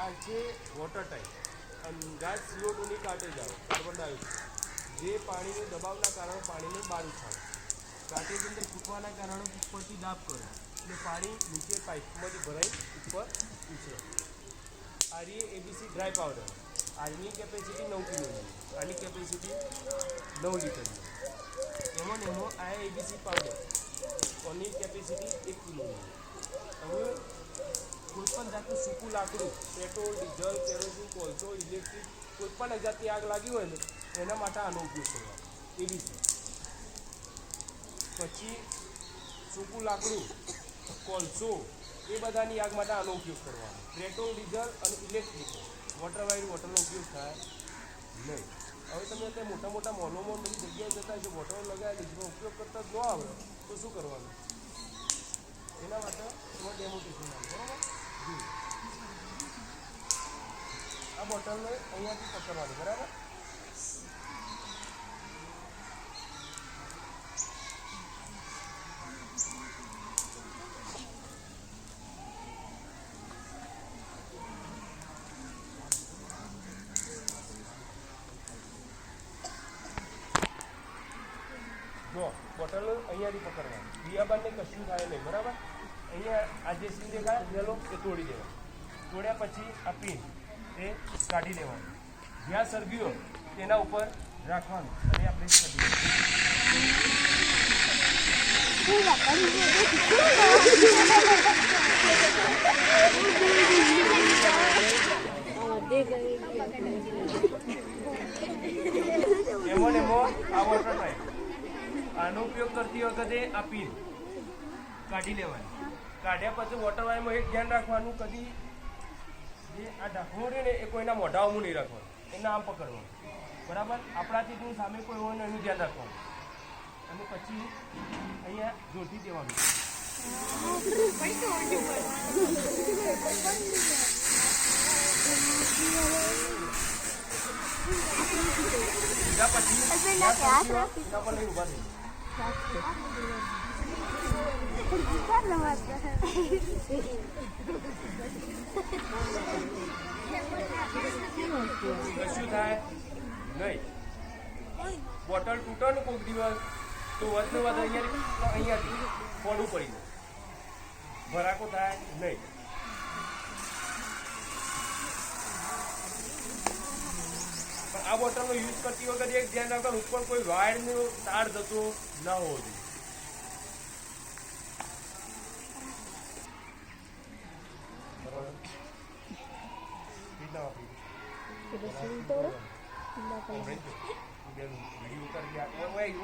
આ છે water type. ગાય CO2ની કાંટે જાઓ, કાર્બન ડાયોક્સાઇડ જે પાણીના દબાવના કારણે પાણીને બહાર ઉઠાવે. કાંટેની અંદર ફૂટવાના કારણે ઉપરથી દાબ કરે એટલે પાણી નીચે પાઇપમાંથી ભરાઈ ઉપર ઉછળે. આ રહી ABC ડ્રાય પાવડર. આની કેપેસિટી 9 કિલોની, આની કેપેસિટી 9 લીટરની. એમાં આ ABC પાવડર આની કેપેસિટી 1 કિલોની. હવે કોઈપણ જાતનું સૂકું લાકડું, પેટ્રોલ, ડીઝલ, કેરોસીન, કોલસો, ઇલેક્ટ્રિક કોઈપણ જાતની આગ લાગી હોય ને એના માટે આનો ઉપયોગ કરવાનો ABC. પછી સૂકું લાકડું, કોલસો એ બધાની આગ માટે આનો ઉપયોગ કરવાનો. પેટ્રોલ, ડીઝલ અને ઇલેક્ટ્રિક વોટર વાયર વોટરનો ઉપયોગ થાય નહીં. હવે તમે અત્યારે મોટા મોટા મોલોમાં બધી જગ્યાએ જતા છે વોટર લગાવેલી જેનો ઉપયોગ કરતા જ ન આવડે તો શું કરવાનું? એના માટે એમાં ડેમોટેશન આવે. બરાબર? આ બોટલને અહીંયાથી પકડવાની. બરાબર? જો બોટલ અહીંયાથી પકડવાની. બિયાબાને કશું થાય નહીં. બરાબર? અહીંયા આ જે સીન દેખાય પેલો એ તોડી દેવાનો. તોડ્યા પછી આ પિન એ કાઢી લેવાનું. જ્યાં સળગ્યું તેના ઉપર રાખવાનું અને આપણે કાઢી એમાં આ વોટર ટાઈપ. આનો ઉપયોગ કરતી વખતે આ પિન કાઢી લેવાની. કાઢ્યા પછી વોટર વાયરમાં એક ધ્યાન રાખવાનું, કદી જે આ ઢાંકણું રહે ને એ કોઈના મોઢામાં નહીં રાખવાનું, એના આમ પકડવાનું. બરાબર? આપણાથી જો સામે કોઈ હોય ને એનું ધ્યાન રાખવાનું. અને પછી અહીંયા જોડતી દેવાનું. કશું થાય નહીં. બોટલ તૂટો ને કોઈક દિવસ તો વધુ વધુ અહીંયાથી પડવું પડી જાય. ભરાકો થાય નહીં. પણ આ બોટલનો યુઝ કરતી વખતે એક ધ્યાન રાખવાનું, ઉપર કોઈ વાયરનો તાર જતો ના હોવો જોઈએ. બોટલ એમ નહીં